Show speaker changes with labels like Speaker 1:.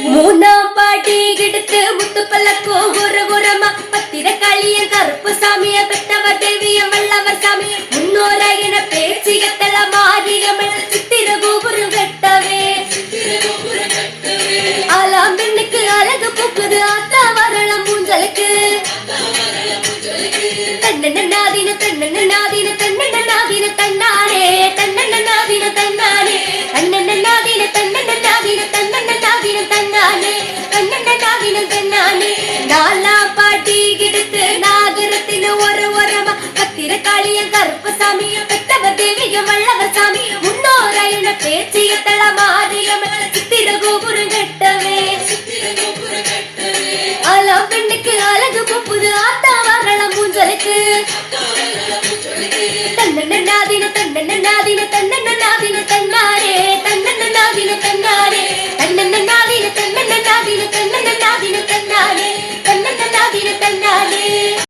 Speaker 1: மூணாம் பாட்டி கிடத்து முத்து பல்லக்கோ குரமா பத்திர காளிய கருப்பு சாமிய பெற்றவர் தேவிய வல்லவர் சாமி முன்னோராயின பேச்சிகத்தல மாரியம்மன் சித்திர கோபுரம் கட்டவே ஆலாம் பெண்ணுக்கு அழகு பூக்குது ஆத்தா வரலாம் மூஞ்சலுக்கு தன்னன்னாதீன தன்னன்னாதீன தன்னன்னாதீன தன்னாரே தன்னன்னாதீன தன்னாரே தன்னன்னாதீன தன்னன்னாதீன தன்னன்னாதீன தன்னானே தன்னன்னாதீன தன்னானே நாலா பாட்டி கிடத்து நாகரத்தின ஒரமா பத்திர காளிய கருப்பு சாமி பெற்றவர் தேவிய வல்லவர் சாமி முன்னோராயின பேச்சியத்தல மாரியம்மன் சித்திர கோபுரம் கட்டவே ஆலாம் பெண்ணுக்கு அழகு பூப்புது ஆத்தா வரலாம் மூஞ்சலுக்கு தன்னன்னாதீன தன்னன்னாதீன தன்னன்னாதீன தன்னாரே தன்னன்னாதீன